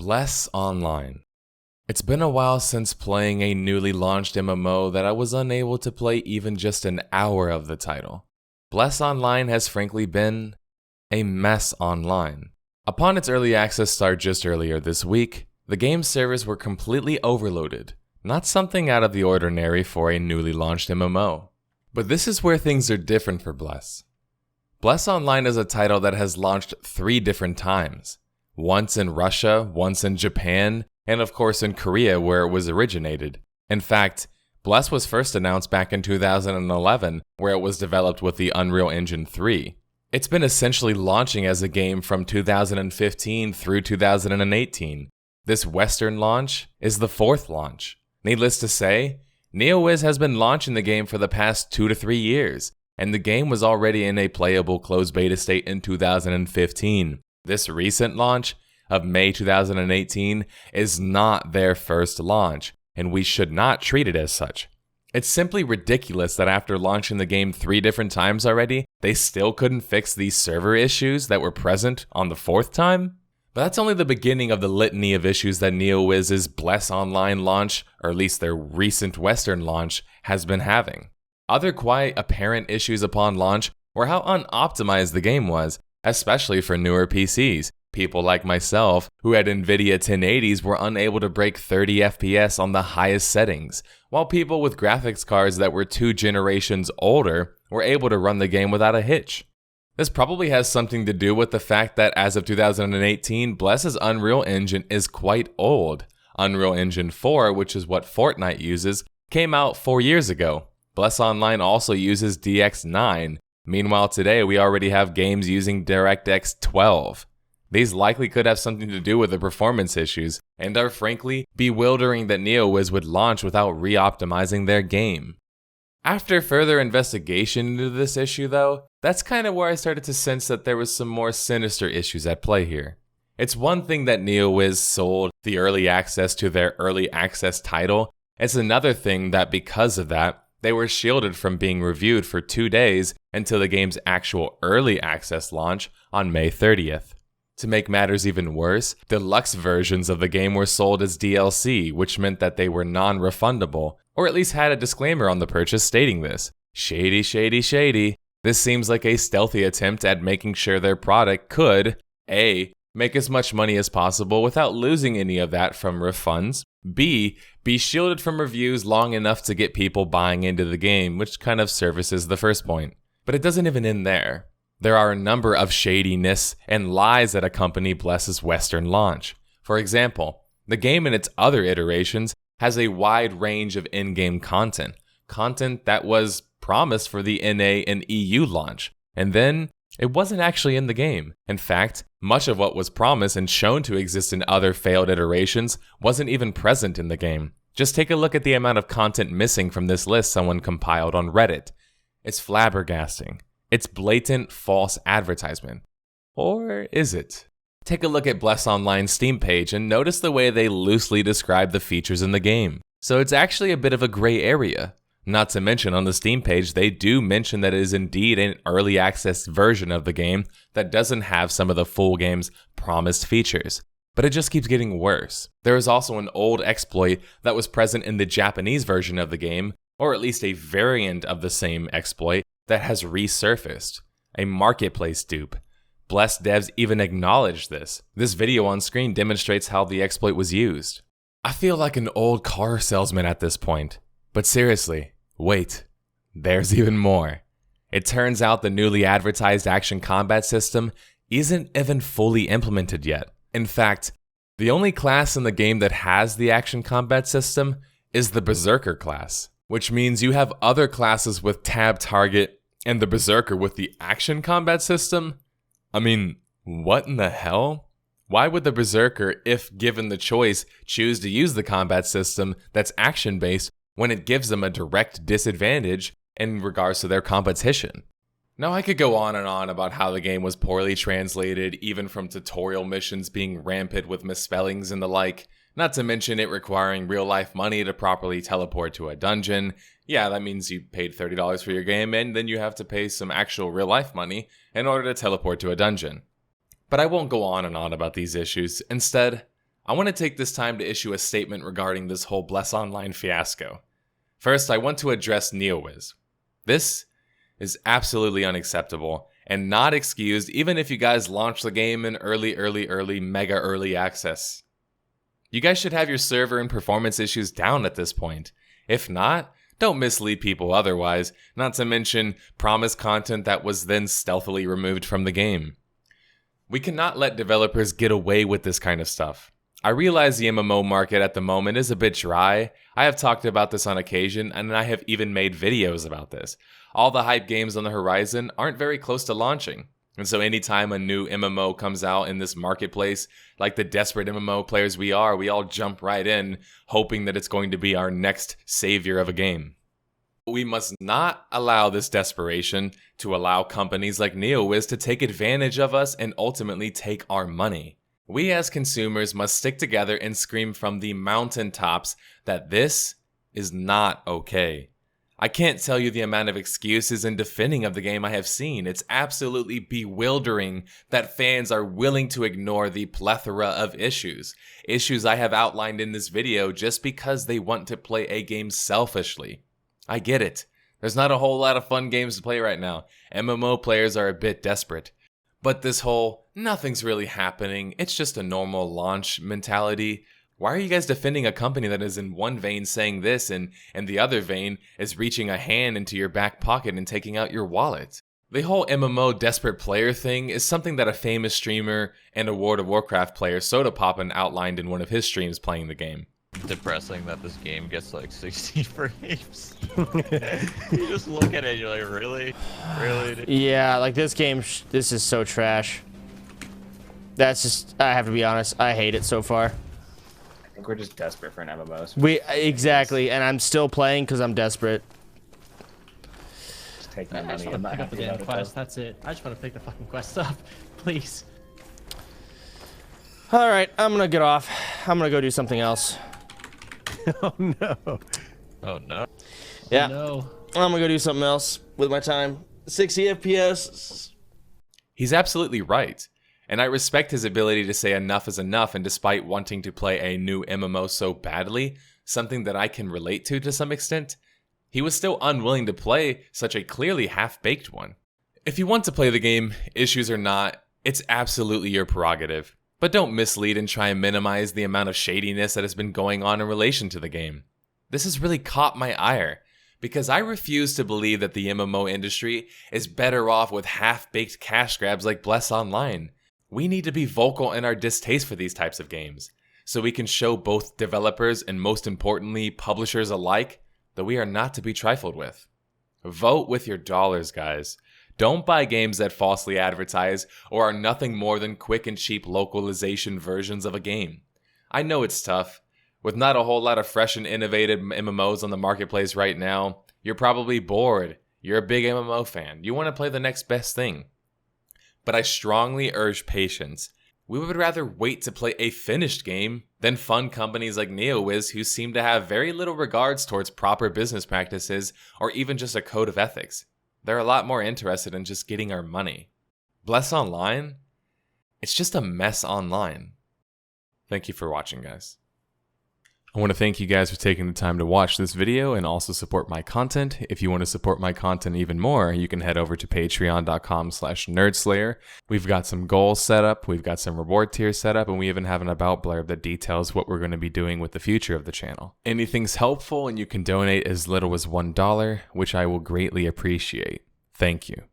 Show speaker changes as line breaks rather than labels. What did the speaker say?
Bless Online. It's been a while since playing a newly launched MMO that I was unable to play even just an hour of the title. Bless Online has frankly been a mess online. Upon its early access start just earlier this week, the game's servers were completely overloaded, not something out of the ordinary for a newly launched MMO. But this is where things are different for Bless. Bless Online is a title that has launched 3 different times. Once in Russia, once in Japan, and of course in Korea where it was originated. In fact, Bless was first announced back in 2011, where it was developed with the Unreal Engine 3. It's been essentially launching as a game from 2015 through 2018. This Western launch is the 4th launch. Needless to say, Neowiz has been launching the game for the past 2 to 3 years, and the game was already in a playable closed beta state in 2015. This recent launch of May 2018 is not their first launch, and we should not treat it as such. It's simply ridiculous that after launching the game 3 different times already, they still couldn't fix these server issues that were present on the 4th time. But that's only the beginning of the litany of issues that Neowiz's Bless Online launch, or at least their recent Western launch, has been having. Other quite apparent issues upon launch were how unoptimized the game was, especially for newer PCs. People like myself, who had Nvidia 1080s, were unable to break 30 FPS on the highest settings, while people with graphics cards that were 2 generations older were able to run the game without a hitch. This probably has something to do with the fact that as of 2018, Bless's Unreal Engine is quite old. Unreal Engine 4, which is what Fortnite uses, came out 4 years ago. Bless Online also uses DX9. Meanwhile, today we already have games using DirectX 12. These likely could have something to do with the performance issues, and are frankly bewildering that Neowiz would launch without re-optimizing their game. After further investigation into this issue though, that's kind of where I started to sense that there was some more sinister issues at play here. It's one thing that Neowiz sold the early access to their early access title, it's another thing that because of that, they were shielded from being reviewed for 2 days until the game's actual early access launch on May 30th. To make matters even worse, deluxe versions of the game were sold as DLC, which meant that they were non-refundable, or at least had a disclaimer on the purchase stating this. Shady, shady, shady. This seems like a stealthy attempt at making sure their product could A. Make as much money as possible without losing any of that from refunds, B. Be shielded from reviews long enough to get people buying into the game, which kind of services the first point. But it doesn't even end there. There are a number of shadiness and lies that accompany Bless's Western launch. For example, the game in its other iterations has a wide range of in-game content that was promised for the NA and EU launch, and then it wasn't actually in the game. In fact, much of what was promised and shown to exist in other failed iterations wasn't even present in the game. Just take a look at the amount of content missing from this list someone compiled on Reddit. It's flabbergasting. It's blatant false advertisement. Or is it? Take a look at Bless Online's Steam page and notice the way they loosely describe the features in the game. So it's actually a bit of a gray area. Not to mention on the Steam page, they do mention that it is indeed an early access version of the game that doesn't have some of the full game's promised features. But it just keeps getting worse. There is also an old exploit that was present in the Japanese version of the game, or at least a variant of the same exploit, that has resurfaced. A marketplace dupe. Bless devs even acknowledged this. This video on screen demonstrates how the exploit was used. I feel like an old car salesman at this point. But seriously, wait. There's even more. It turns out the newly advertised action combat system isn't even fully implemented yet. In fact, the only class in the game that has the action combat system is the Berserker class, which means you have other classes with tab target and the Berserker with the action combat system? I mean, what in the hell? Why would the Berserker, if given the choice, choose to use the combat system that's action-based when it gives them a direct disadvantage in regards to their competition? Now, I could go on and on about how the game was poorly translated, even from tutorial missions being rampant with misspellings and the like, not to mention it requiring real-life money to properly teleport to a dungeon. Yeah, that means you paid $30 for your game, and then you have to pay some actual real-life money in order to teleport to a dungeon. But I won't go on and on about these issues. Instead, I want to take this time to issue a statement regarding this whole Bless Online fiasco. First, I want to address Neowiz. This is absolutely unacceptable and not excused even if you guys launch the game in mega early access. You guys should have your server and performance issues down at this point. If not, don't mislead people otherwise, not to mention promise content that was then stealthily removed from the game. We cannot let developers get away with this kind of stuff. I realize the MMO market at the moment is a bit dry. I have talked about this on occasion, and I have even made videos about this. All the hype games on the horizon aren't very close to launching. And so anytime a new MMO comes out in this marketplace, like the desperate MMO players we are, we all jump right in, hoping that it's going to be our next savior of a game. We must not allow this desperation to allow companies like Neowiz to take advantage of us and ultimately take our money. We as consumers must stick together and scream from the mountaintops that this is not okay. I can't tell you the amount of excuses and defending of the game I have seen. It's absolutely bewildering that fans are willing to ignore the plethora of issues I have outlined in this video just because they want to play a game selfishly. I get it. There's not a whole lot of fun games to play right now. MMO players are a bit desperate. But this whole, nothing's really happening, it's just a normal launch mentality. Why are you guys defending a company that is in one vein saying this and the other vein is reaching a hand into your back pocket and taking out your wallet? The whole MMO desperate player thing is something that a famous streamer and a World of Warcraft player, Sodapoppin, outlined in one of his streams playing the game.
Depressing that this game gets like 16 frames. You just look at it and you're like, really? Really?
Yeah, like this game, this is so trash. That's just, I have to be honest, I hate it so far.
I think we're just desperate for an MMO.
Exactly, and I'm still playing because I'm desperate.
Just take my
I
money.
just want to pick up the damn quest, that's it. I just want to pick the fucking quest up, please.
Alright, I'm gonna get off. I'm gonna go do something else.
Oh no.
Oh no.
Yeah,
No.
I'm gonna go do something else with my time. 60 FPS.
He's absolutely right. And I respect his ability to say enough is enough, and despite wanting to play a new MMO so badly, something that I can relate to some extent, he was still unwilling to play such a clearly half-baked one. If you want to play the game, issues or not, it's absolutely your prerogative. But don't mislead and try and minimize the amount of shadiness that has been going on in relation to the game. This has really caught my ire, because I refuse to believe that the MMO industry is better off with half-baked cash grabs like Bless Online. We need to be vocal in our distaste for these types of games, so we can show both developers and most importantly publishers alike that we are not to be trifled with. Vote with your dollars, guys. Don't buy games that falsely advertise or are nothing more than quick and cheap localization versions of a game. I know it's tough. With not a whole lot of fresh and innovative MMOs on the marketplace right now, you're probably bored. You're a big MMO fan. You want to play the next best thing. But I strongly urge patience. We would rather wait to play a finished game than fund companies like Neowiz who seem to have very little regards towards proper business practices or even just a code of ethics. They're a lot more interested in just getting our money. Bless Online? It's just a mess online. Thank you for watching, guys. I want to thank you guys for taking the time to watch this video and also support my content. If you want to support my content even more, you can head over to patreon.com/nerdSlayer. We've got some goals set up, we've got some reward tiers set up, and we even have an about blurb that details what we're going to be doing with the future of the channel. Anything's helpful, and you can donate as little as $1, which I will greatly appreciate. Thank you.